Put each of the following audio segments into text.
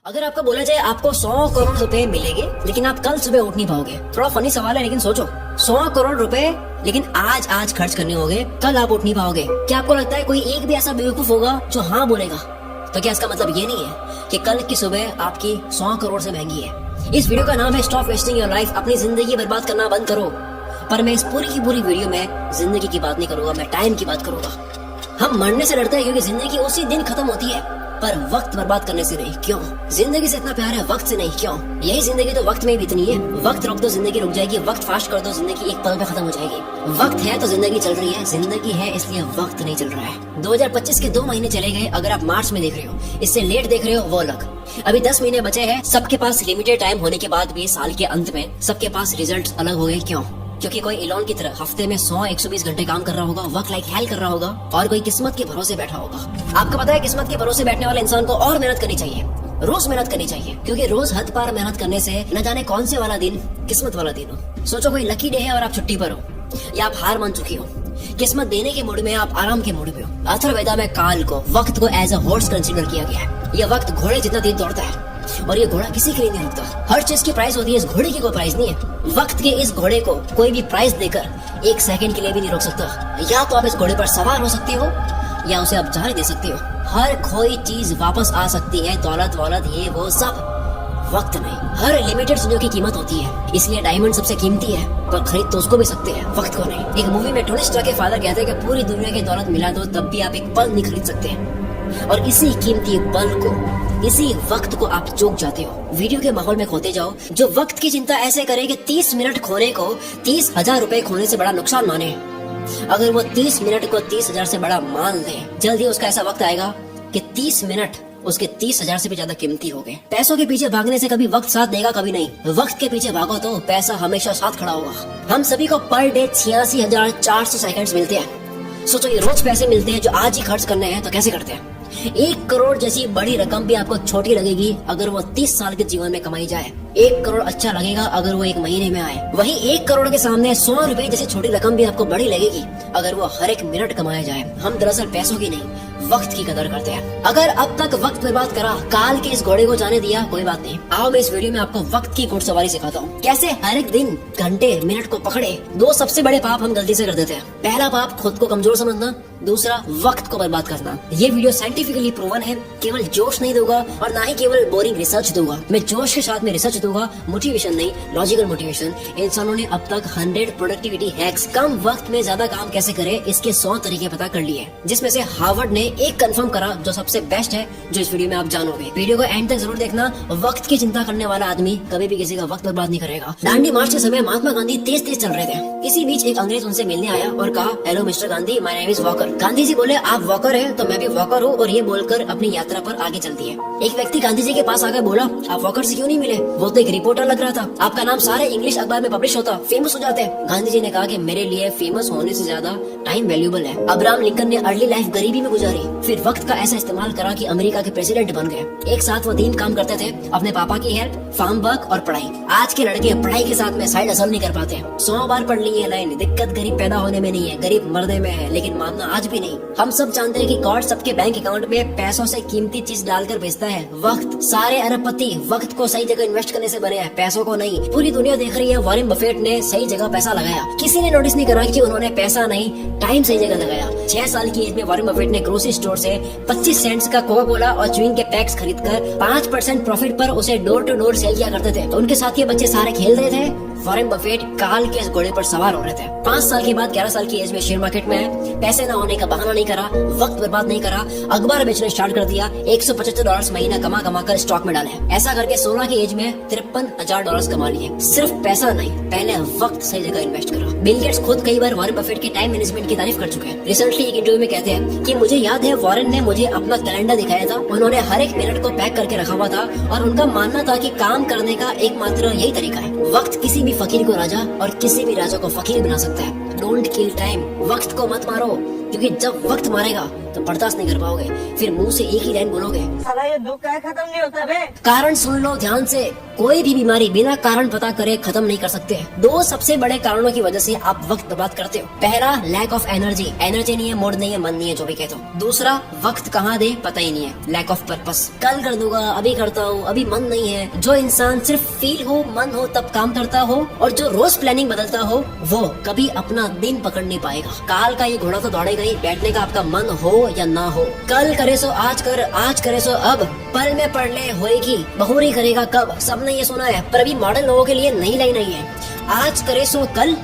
अगर आपको बोला जाए आपको 100 करोड़ रुपए मिलेंगे लेकिन आप कल सुबह उठ नहीं पाओगे, थोड़ा फनी सवाल है लेकिन सोचो, 100 करोड़ रुपए लेकिन आज खर्च करने होंगे, कल आप उठ नहीं पाओगे। क्या आपको लगता है कोई एक भी ऐसा बेवकूफ होगा जो हाँ बोलेगा? तो क्या इसका मतलब ये नहीं है कि कल की सुबह आपकी 100 करोड़ से महंगी है? इस वीडियो का नाम है स्टॉप वेस्टिंग योर लाइफ, अपनी जिंदगी बर्बाद करना बंद करो। पर मैं इस पूरी की पूरी वीडियो में जिंदगी की बात नहीं करूंगा, मैं टाइम की बात करूंगा। हम मरने से डरते हैं क्योंकि जिंदगी उसी दिन खत्म होती है, पर वक्त बर्बाद करने से नहीं। क्यों? जिंदगी से इतना प्यार है, वक्त से नहीं। क्यों? यही जिंदगी तो वक्त में ही बीतनी है। वक्त रोक दो जिंदगी रुक जाएगी, वक्त फास्ट कर दो जिंदगी एक पल में खत्म हो जाएगी। वक्त है तो जिंदगी चल रही है, जिंदगी है इसलिए वक्त नहीं चल रहा है। 2025 के 2 महीने चले गए, अगर आप मार्च में देख रहे हो, इससे लेट देख रहे हो वो अलग। अभी 10 महीने बचे हैं। सबके पास लिमिटेड टाइम होने के बाद भी साल के अंत में सबके पास रिजल्ट अलग हो गए। क्यों? क्योंकि कोई इलॉन की तरह हफ्ते में 100-120 घंटे काम कर रहा होगा, वर्क लाइक हेल कर रहा होगा, और कोई किस्मत के भरोसे बैठा होगा। आपको पता है किस्मत के भरोसे बैठने वाले इंसान को और मेहनत करनी चाहिए, रोज मेहनत करनी चाहिए, क्योंकि रोज हद पार मेहनत करने से न जाने कौन से वाला दिन किस्मत वाला दिन हो। सोचो कोई लकी डे है और आप छुट्टी पर हो, या आप हार मान चुकी हो, किस्मत देने के मूड में, आप आराम के मूड में हो। अथर्ववेदा में काल को, वक्त को एज अ हॉर्स कंसीडर किया गया है। यह वक्त घोड़े जितना तेज दौड़ता है और ये घोड़ा किसी के लिए नहीं रुकता। हर चीज की प्राइस होती है, इस घोड़े की कोई प्राइस नहीं है। वक्त के इस घोड़े को कोई भी प्राइस देकर 1 सेकंड के लिए भी नहीं रोक सकता। या तो आप इस घोड़े पर सवार हो सकते हो या उसे आप जाने दे सकते हो। हर खोई चीज वापस आ सकती है, दौलत वौलत ये वो सब, वक्त नहीं। हर लिमिटेड चीजों की कीमत होती है, इसलिए डायमंड सबसे कीमती है, पर खरीद तो उसको भी सकते हैं, वक्त को नहीं। एक मूवी में टोनी स्टार्क के फादर कहते हैं कि पूरी दुनिया की दौलत मिला दो तब भी आप एक पल नहीं खरीद सकते, और इसी कीमती पल को, इसी वक्त को आप चूक जाते हो। वीडियो के माहौल में खोते जाओ। जो वक्त की चिंता ऐसे करे कि 30 मिनट खोने को 30,000 रुपए खोने से बड़ा नुकसान माने, अगर वो 30 मिनट को 30,000 से बड़ा मान ले, जल्दी उसका ऐसा वक्त आएगा कि 30 मिनट उसके 30,000 से भी ज्यादा कीमती हो गए। पैसों के पीछे भागने से कभी वक्त साथ देगा, कभी नहीं। वक्त के पीछे भागो तो पैसा हमेशा साथ खड़ा होगा। हम सभी को पर डे 86,400 सेकंड्स मिलते हैं। सोचो ये रोज पैसे मिलते हैं जो आज ही खर्च करने हैं, तो कैसे करते हैं? 1 करोड़ जैसी बड़ी रकम भी आपको छोटी लगेगी अगर वो 30 साल के जीवन में कमाई जाए। 1 करोड़ अच्छा लगेगा अगर वो 1 महीने में आए। वही 1 करोड़ के सामने 100 रुपए जैसी छोटी रकम भी आपको बड़ी लगेगी अगर वो हर एक मिनट कमाया जाए। हम दरअसल पैसों की नहीं, वक्त की कदर करते हैं। अगर अब तक वक्त बर्बाद करा, काल के इस घोड़े को जाने दिया, कोई बात नहीं। आओ मैं इस वीडियो में आपको वक्त की घुड़सवारी सिखाता हूँ, कैसे हर एक दिन, घंटे, मिनट को पकड़े। 2 सबसे बड़े पाप हम गलती से कर देते हैं। पहला पाप खुद को कमजोर समझना, दूसरा वक्त को बर्बाद करना। ये वीडियो साइंटिफिकली प्रूवन है, केवल जोश नहीं दूंगा और ना ही केवल बोरिंग रिसर्च दूंगा। मैं जोश के साथ में रिसर्च दूंगा, मोटिवेशन नहीं, लॉजिकल मोटिवेशन। इंसानों ने अब तक 100 प्रोडक्टिविटी हैक्स, कम वक्त में ज्यादा काम कैसे करे, इसके 100 तरीके पता कर लिए, जिसमें से हार्वर्ड ने एक कंफर्म करा जो सबसे बेस्ट है, जो इस वीडियो में आप जानोगे। वीडियो को एंड तक जरूर देखना। वक्त की चिंता करने वाला आदमी कभी भी किसी का वक्त बर्बाद नहीं करेगा। दांडी मार्च के समय महात्मा गांधी तेज चल रहे थे। इसी बीच एक अंग्रेज उनसे मिलने आया और कहा, hello mister Gandhi, my name is Walker. Gandhi ji बोले, आप वॉकर हैं तो मैं भी वॉकर हूँ, और ये बोलकर अपनी यात्रा पर आगे चलती है। एक व्यक्ति गांधी जी के पास आकर बोला, आप वॉकर से क्यों नहीं मिले? वो तो एक रिपोर्टर लग रहा था, आपका नाम सारे इंग्लिश अखबार में पब्लिश होता, फेमस हो जाते। गांधी जी ने कहा कि मेरे लिए फेमस होने से ज्यादा टाइम वैल्यूबल है। अब्राहम लिंकन ने अर्ली लाइफ गरीबी में गुजारी, फिर वक्त का ऐसा इस्तेमाल करा कि अमेरिका के प्रेसिडेंट बन गए। एक साथ वो 3 काम करते थे, अपने पापा की हेल्प, फार्म वर्क और पढ़ाई। आज के लड़के पढ़ाई के साथ में साइड हसल नहीं कर पाते। 100 बार पढ़ ली है लाइन, दिक्कत गरीब पैदा होने में नहीं है, गरीब मरने में है, लेकिन मानना आज भी नहीं। हम सब जानते हैं कि गॉड सबके बैंक अकाउंट में पैसों से कीमती चीज डालकर भेजता है, वक्त। सारे अरबपति वक्त को सही जगह इन्वेस्ट करने से बने हैं, पैसों को नहीं। पूरी दुनिया देख रही है वॉरेन बफेट ने सही जगह पैसा लगाया। किसी ने नोटिस नहीं करा कि उन्होंने पैसा नहीं, टाइम सही जगह लगाया। 6 साल की एज में वॉरेन बफेट ने ग्रोसरी स्टोर से 25 सेंट्स का कोका कोला और च्यूइंग के पैक्स खरीदकर 5% प्रॉफिट पर उसे डोर टू डोर सेल किया करते थे। तो उनके साथ ये बच्चे सारे खेल रहे थे, वॉरेन बफेट काल के इस घोड़े पर सवार हो रहे थे। 5 साल के बाद 11 साल की एज में शेयर मार्केट में है, पैसे न होने का बहाना नहीं करा, वक्त बर्बाद नहीं करा, अखबार बेचना स्टार्ट कर दिया। $175 महीना कमा कर स्टॉक में डाले। ऐसा करके 16 की एज में $53,000 कमा लिए। सिर्फ पैसा नहीं, पहले वक्त सही जगह इन्वेस्ट करो। बिल गेट्स खुद कई बार वॉरेन बफेट के टाइम मैनेजमेंट की तारीफ कर चुके हैं। रिसेंटली एक इंटरव्यू में कहते हैं कि मुझे याद है वॉरेन ने मुझे अपना कैलेंडर दिखाया था, उन्होंने हर एक मिनट को पैक करके रखा हुआ था, और उनका मानना था कि काम करने का एकमात्र यही तरीका है। वक्त किसी भी फकीर को राजा और किसी भी राजा को फकीर बना सकता है। डोंट किल टाइम, वक्त को मत मारो, क्योंकि जब वक्त मारेगा तो बर्दाश्त नहीं कर पाओगे, फिर मुंह से एक ही लाइन बोलोगे, साला ये दुख का खत्म नहीं होता बे। कारण सुन लो ध्यान से, कोई भी बीमारी बिना कारण पता करे खत्म नहीं कर सकते। दो सबसे बड़े कारणों की वजह से आप वक्त बर्बाद करते हो। पहला, लैक ऑफ एनर्जी नहीं है, मूड नहीं है, मन नहीं है, जो भी कहते हो। दूसरा, वक्त कहाँ दे पता ही नहीं है, लैक ऑफ पर्पस। कल कर दूंगा, अभी करता हूँ, अभी मन नहीं है। जो इंसान सिर्फ फील हो, मन हो तब काम करता हो और जो रोज प्लानिंग बदलता हो वो कभी अपना दिन पकड़ नहीं पाएगा। काल का ये घोड़ा तो दौड़ेगा ही, बैठने का आपका मन हो या ना हो। कल करे सो आज कर, आज करे सो अब, पल में पढ़ ले होएगी, बहुरी करेगा कब। सबने ये सुना है पर अभी मॉडर्न लोगों के लिए नई लाइन नहीं है। आज करे सो कल,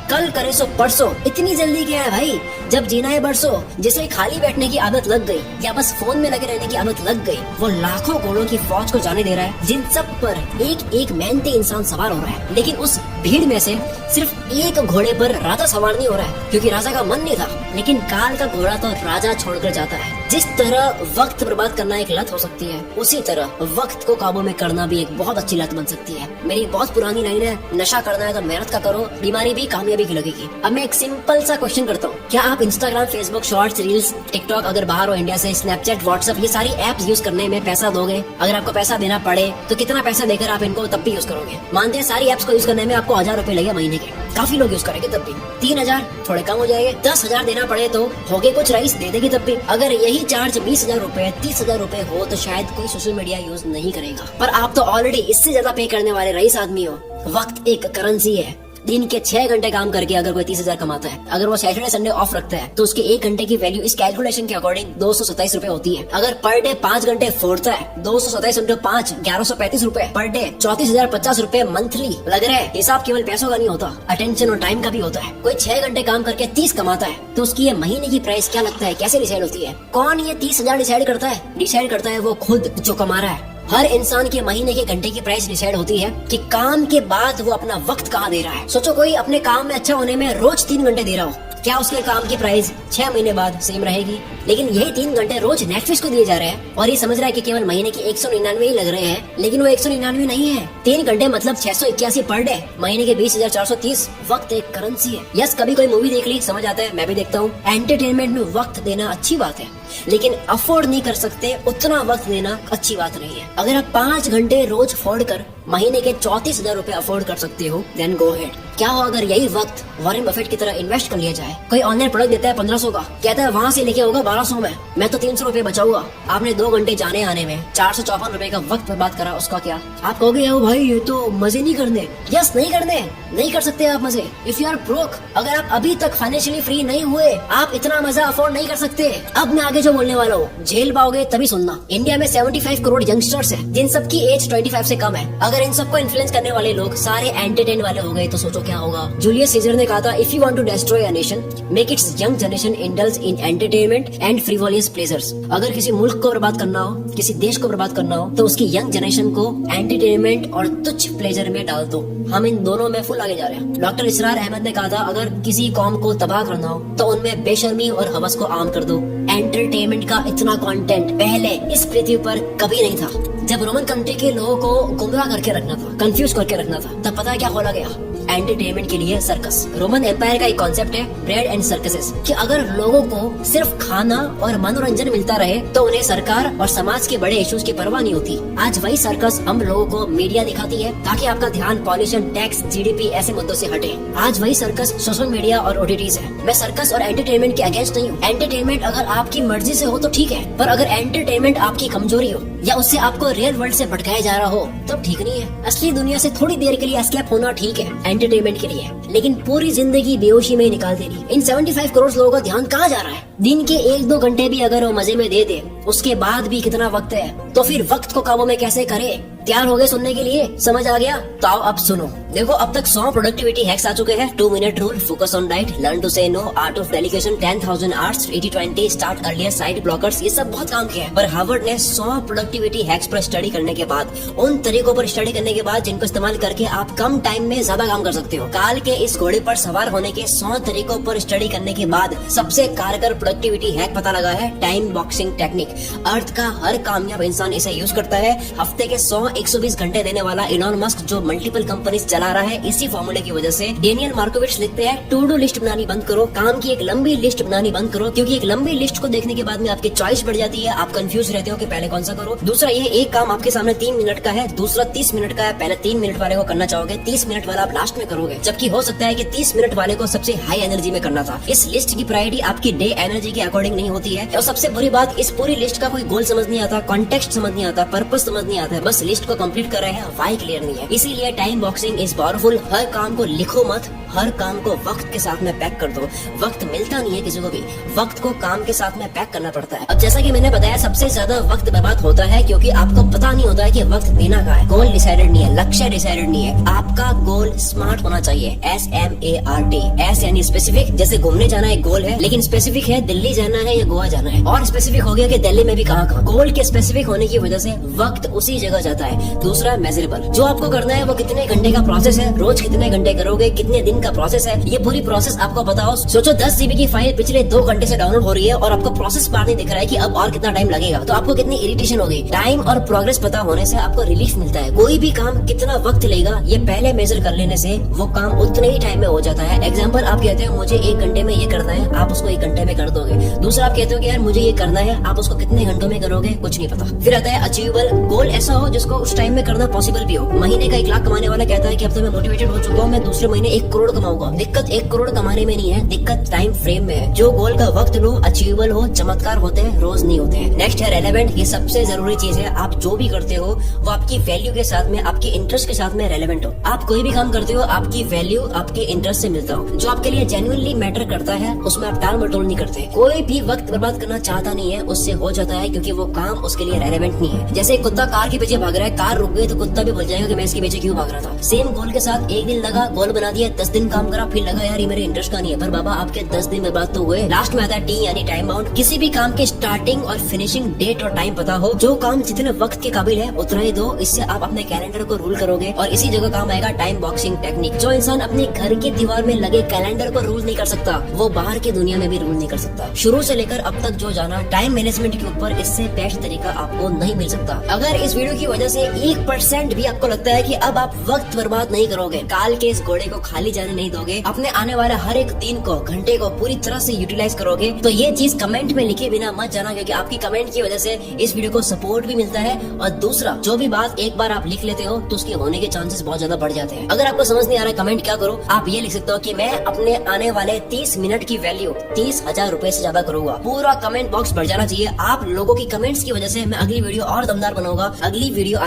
कल करे सो परसों। इतनी जल्दी क्या है भाई, जब जीना है बरसों। जिसे खाली बैठने की आदत लग गई या बस फोन में लगे रहने की आदत लग गई, वो लाखों घोड़ों की फौज को जाने दे रहा है, जिन सब पर एक एक मेहनती इंसान सवार हो रहा है। लेकिन उस भीड़ में से सिर्फ एक घोड़े पर राजा सवार नहीं हो रहा है, क्योंकि राजा का मन नहीं था। लेकिन काल का घोड़ा तो राजा छोड़कर जाता है। जिस तरह वक्त बर्बाद करना एक लत हो सकती है, उसी तरह वक्त को काबू में करना भी एक बहुत अच्छी लत बन सकती है। मेरी बहुत पुरानी लाइन है, नशा करना है तो मेहनत का करो, बीमारी भी कामयाबी की लगेगी। अब मैं एक सिंपल सा क्वेश्चन करता हूँ, क्या आप Instagram, Facebook, shorts, reels, TikTok अगर बाहर हो इंडिया से, स्नैपचैट, व्हाट्सएप, ये सारी एप्स यूज करने में पैसा दोगे? अगर आपको पैसा देना पड़े तो कितना पैसा देकर आप इनको तब भी यूज करोगे? मानते हैं सारी एप्स को यूज करने में आपको 1000 रुपए लगे महीने के, काफी लोग यूज करेंगे तब भी। 3000 थोड़े कम हो जाएंगे। 10,000 देना पड़े तो होगे कुछ रईस दे देगी तब भी। अगर यही चार्ज 20,000 रुपए, 30,000 रुपए हो तो शायद कोई सोशल मीडिया यूज नहीं करेगा। पर आप तो ऑलरेडी इससे ज्यादा पे करने वाले रईस आदमी हो। वक्त एक करेंसी है। दिन के 6 घंटे काम करके अगर कोई 30,000 कमाता है, अगर वो सैटरडे संडे ऑफ रखता है तो उसके 1 घंटे की वैल्यू इस कैलकुलेशन के अकॉर्डिंग 227 रुपए होती है। अगर पर डे 5 घंटे फोड़ता है, 227 इंटू 5 1135 रुपए पर डे, 34,050 रुपए मंथली लग रहे हैं। हिसाब केवल पैसों का नहीं होता, अटेंशन और टाइम का भी होता है। कोई 6 घंटे काम करके 30 कमाता है तो उसकी ये महीने की प्राइस क्या लगता है, कैसे डिसाइड होती है? कौन ये 30,000 डिसाइड करता है? डिसाइड करता है वो खुद जो कमा रहा है। हर इंसान के महीने के घंटे की प्राइस डिसाइड होती है कि काम के बाद वो अपना वक्त कहाँ दे रहा है। सोचो कोई अपने काम में अच्छा होने में रोज 3 घंटे दे रहा हो, क्या उसके काम की प्राइस 6 महीने बाद सेम रहेगी? लेकिन यही 3 घंटे रोज नेटफ्लिक्स को दिए जा रहे हैं और ये समझ रहा है कि केवल महीने के 199 ही लग रहे हैं, लेकिन वो 199 नहीं है। 3 घंटे मतलब 681 पर डे, महीने के 20,430। वक्त एक करेंसी है। यस, कभी कोई मूवी देख ली, समझ आता है, मैं भी देखता हूँ। एंटरटेनमेंट में वक्त देना अच्छी बात है, लेकिन अफोर्ड नहीं कर सकते उतना वक्त देना अच्छी बात नहीं है। अगर आप 5 घंटे रोज फोड़ कर महीने के 34,000 रुपए अफोर्ड कर सकते हो, देन गो हेड। क्या हो अगर यही वक्त वॉरेन बफेट की तरह इन्वेस्ट कर लिया जाए? कोई ऑनलाइन प्रोडक्ट देता है 1500 का, कहता है वहाँ से लेके होगा 1200 में, मैं तो 300 रुपए बचाऊंगा। आपने 2 घंटे जाने आने में 454 रुपए का वक्त बर्बाद करा, उसका क्या? आप कहोगे ओ भाई ये तो मजे नहीं करने। यस, नहीं करने, नहीं कर सकते आप मजे। इफ यू आर ब्रोक, अगर आप अभी तक फाइनेंशियली फ्री नहीं हुए, आप इतना मजा अफोर्ड नहीं कर सकते। अब मैं आगे जो बोलने वाला हूँ झेल पाओगे तभी सुनना। इंडिया में 75 करोड़ यंगस्टर्स हैं, जिन सबकी एज 25 से कम है। अगर इन सबको इन्फ्लुएंस करने वाले लोग सारे एंटरटेन वाले हो गए तो सोचो क्या होगा। जूलियस सीजर ने कहा था, if you want to destroy a nation, make its young generation indulge in entertainment and frivolous pleasures. अगर किसी मुल्क को बर्बाद करना हो, किसी देश को बर्बाद करना हो, तो उसकी यंग जनरेशन को एंटरटेनमेंट और तुच्छ प्लेजर में डाल दो। हम इन दोनों में फुल आगे जा रहे हैं। डॉक्टर इसरार अहमद ने कहा था, अगर किसी कौम को तबाह करना हो तो उनमें बेशर्मी और हवस को आम कर दो। एंटरटेनमेंट का इतना कंटेंट पहले इस पृथ्वी पर कभी नहीं था। जब रोमन कंट्री के लोगों को गुमराह करके रखना था, कंफ्यूज करके रखना था, तब पता है क्या खोला गया? एंटरटेनमेंट के लिए सर्कस। रोमन एम्पायर का एक कॉन्सेप्ट है ब्रेड एंड सर्कसेस, कि अगर लोगों को सिर्फ खाना और मनोरंजन मिलता रहे तो उन्हें सरकार और समाज के बड़े इश्यूज की परवाह नहीं होती। आज वही सर्कस हम लोगों को मीडिया दिखाती है ताकि आपका ध्यान पॉल्यूशन, टैक्स, जीडीपी ऐसे मुद्दों से हटे। आज वही सर्कस सोशल मीडिया और ओटीटीज है। मैं सर्कस और एंटरटेनमेंट के अगेंस्ट नहीं हूँ। एंटरटेनमेंट अगर आपकी मर्जी से हो तो ठीक है, पर अगर एंटरटेनमेंट आपकी कमजोरी हो या उससे आपको रियल वर्ल्ड से भटकाया जा रहा हो तब ठीक नहीं है। असली दुनिया से थोड़ी देर के लिए एस्केप होना ठीक है एंटरटेनमेंट के लिए, लेकिन पूरी जिंदगी बेहोशी में निकाल देनी। इन 75 करोड़ लोगों का ध्यान कहाँ जा रहा है? दिन के 1-2 घंटे भी अगर वो मजे में दे दे, उसके बाद भी कितना वक्त है, तो फिर वक्त को काबू में कैसे करे? तैयार हो गए सुनने के लिए? समझ आ गया? तो आओ अब सुनो। देखो, अब तक 100 प्रोडक्टिविटी हैक्स आ चुके हैं। 2 minute rule, focus on diet, learn to say no, art of delegation, 10,000 hours, 80-20, start earlier, side blockers, ये सब बहुत काम किया है। पर हार्वर्ड ने 100 प्रोडक्टिविटी हैक्स पर स्टडी करने के बाद, उन तरीकों पर स्टडी करने के बाद जिनको इस्तेमाल करके आप कम टाइम में ज्यादा काम कर सकते हो, काल के इस घोड़े पर सवार होने के 100 तरीकों पर स्टडी करने के बाद सबसे कारगर प्रोडक्टिविटी हैक पता लगा है, टाइम बॉक्सिंग टेक्निक। अर्थ का हर कामयाब इंसान इसे यूज करता है। हफ्ते के 100-120 घंटे देने वाला इलॉन मस्क जो मल्टीपल कंपनीज चला रहा है, इसी फॉर्मूले की वजह से। डेनियल मार्कोविच लिखते हैं, टू डू लिस्ट बनानी बंद करो, काम की एक लंबी लिस्ट बनानी बंद करो, क्योंकि एक लंबी लिस्ट को देखने के बाद में आपकी चॉइस बढ़ जाती है, आप कंफ्यूज रहते हो कि पहले कौन सा करो। दूसरा ये, एक काम आपके सामने 3 मिनट का है, दूसरा 30 मिनट का है, पहले 3 मिनट वाले को करना चाहोगे, 30 मिनट वाला आप लास्ट में करोगे, जबकि हो सकता है कि 30 मिनट वाले को सबसे हाई एनर्जी में करना था। इस लिस्ट की प्रायोरिटी आपकी डे एनर्जी के अकॉर्डिंग नहीं होती है। और सबसे बुरी बात, इस पूरी लिस्ट का कोई गोल समझ नहीं आता, कॉन्टेक्स्ट समझ नहीं आता, पर्पस समझ नहीं आता, बस लिस्ट को कंप्लीट कर रहे हैं, वाई क्लियर नहीं है। इसीलिए टाइम बॉक्सिंग इज पावरफुल। हर काम को लिखो मत, हर काम को वक्त के साथ में पैक कर दो। वक्त मिलता नहीं है किसी को भी, वक्त को काम के साथ में पैक करना पड़ता है। अब जैसा कि मैंने बताया, सबसे ज्यादा वक्त बर्बाद होता है क्योंकि आपको पता नहीं होता है कि वक्त देना कहाँ है। गोल डिसाइडेड नहीं है, लक्ष्य डिसाइडेड नहीं है। आपका गोल स्मार्ट होना चाहिए, SMART। एस यानी स्पेसिफिक, जैसे घूमने जाना एक गोल है, लेकिन स्पेसिफिक है दिल्ली जाना है या गोवा जाना है, और स्पेसिफिक हो गया कि दिल्ली में भी कहाँ। गोल के स्पेसिफिक होने की वजह से वक्त उसी जगह जाता है। दूसरा मेजरेबल, जो आपको करना है वो कितने घंटे का प्रोसेस है, रोज कितने घंटे करोगे, कितने दिन का प्रोसेस है, ये पूरी प्रोसेस आपको बताओ। सोचो 10 GB की फाइल पिछले 2 घंटे से डाउनलोड हो रही है और आपको प्रोसेस बार नहीं दिख रहा है कि अब और कितना टाइम लगेगा, तो आपको कितनी इरिटेशन होगी। टाइम और प्रोग्रेस पता होने से आपको रिलीफ मिलता है। कोई भी काम कितना वक्त लेगा ये पहले मेजर कर लेने से वो काम उतने ही टाइम में हो जाता है। एग्जाम्पल, आप कहते हो मुझे 1 घंटे में ये करना है, आप उसको 1 घंटे में कर दोगे। दूसरा, आप कहते हो कि यार मुझे ये करना है, आप उसको कितने घंटों में करोगे, कुछ नहीं पता। फिर आता है अचीवेबल गोल, ऐसा हो जिसको उस टाइम में करना पॉसिबल भी हो। महीने का 1 लाख कमाने वाला कहता है कि अब तो मैं मोटिवेटेड हो चुका हूँ, मैं दूसरे महीने 1 करोड़ कमाऊंगा। दिक्कत 1 करोड़ कमाने में नहीं है, दिक्कत टाइम फ्रेम में है। जो गोल का वक्त लो, अचीवेबल हो, चमत्कार होते हैं, रोज नहीं होते हैं। नेक्स्ट है रेलेवेंट। ये सबसे जरूरी चीज है। आप जो भी करते हो वो आपकी वैल्यू के साथ में, आपके इंटरेस्ट के साथ में रेलेवेंट हो। आप कोई भी काम करते हो आपकी वैल्यू आपके इंटरेस्ट से मिलता हो। जो आपके लिए जेन्युइनली मैटर करता है उसमें आप टाल मटोल नहीं करते। कोई भी वक्त बर्बाद करना चाहता नहीं है, उससे हो जाता है, क्योंकि वो काम उसके लिए रेलेवेंट नहीं है। जैसे एक कुत्ता कार के पीछे भाग रहा है, कार रुक गई तो कुत्ता भी भूल जाएगा कि मैं इसके पीछे क्यों भाग रहा था। सेम गोल के साथ 1 दिन लगा, गोल बना दिया, 10 दिन काम करा, फिर लगा यार ये मेरे इंटरेस्ट का नहीं है, पर बाबा आपके 10 दिन बर्बाद तो हुए। लास्ट में आता है T यानी टाइम बाउंड। किसी भी काम के स्टार्टिंग और फिनिशिंग डेट और टाइम पता हो। जो काम जितने वक्त के काबिल है उतना ही दो, इससे आप अपने कैलेंडर को रूल करोगे। और इसी जगह काम आएगा टाइम बॉक्सिंग टेक्निक। जो इंसान अपने घर की दीवार में लगे कैलेंडर को रूल नहीं कर सकता, वो बाहर की दुनिया में भी रूल नहीं कर सकता। शुरू से लेकर अब तक जो जाना टाइम मैनेजमेंट के ऊपर, इससे बेस्ट तरीका आपको नहीं मिल सकता। अगर इस वीडियो की वजह से 1% भी आपको लगता है कि अब आप वक्त बर्बाद नहीं करोगे, काल के इस घोड़े को खाली जाने नहीं दोगे, अपने आने वाले हर एक दिन को, घंटे को पूरी तरह से यूटिलाइज करोगे, तो ये चीज कमेंट में लिखे बिना मत जाना, क्योंकि आपकी कमेंट की वजह से इस वीडियो को सपोर्ट भी मिलता है। और दूसरा, जो भी बात एक बार आप लिख लेते हो तो उसके होने के चांसेस बहुत ज्यादा बढ़ जाते हैं। अगर आपको समझ नहीं आ रहा है कमेंट क्या करो, आप ये लिख सकते हो कि मैं अपने आने वाले 30 मिनट की वैल्यू 30,000 रुपए से ज्यादा करूंगा। पूरा कमेंट बॉक्स भर जाना चाहिए। आप लोगों की कमेंट्स की वजह से मैं अगली वीडियो और दमदार बनाऊंगा। अगली वीडियो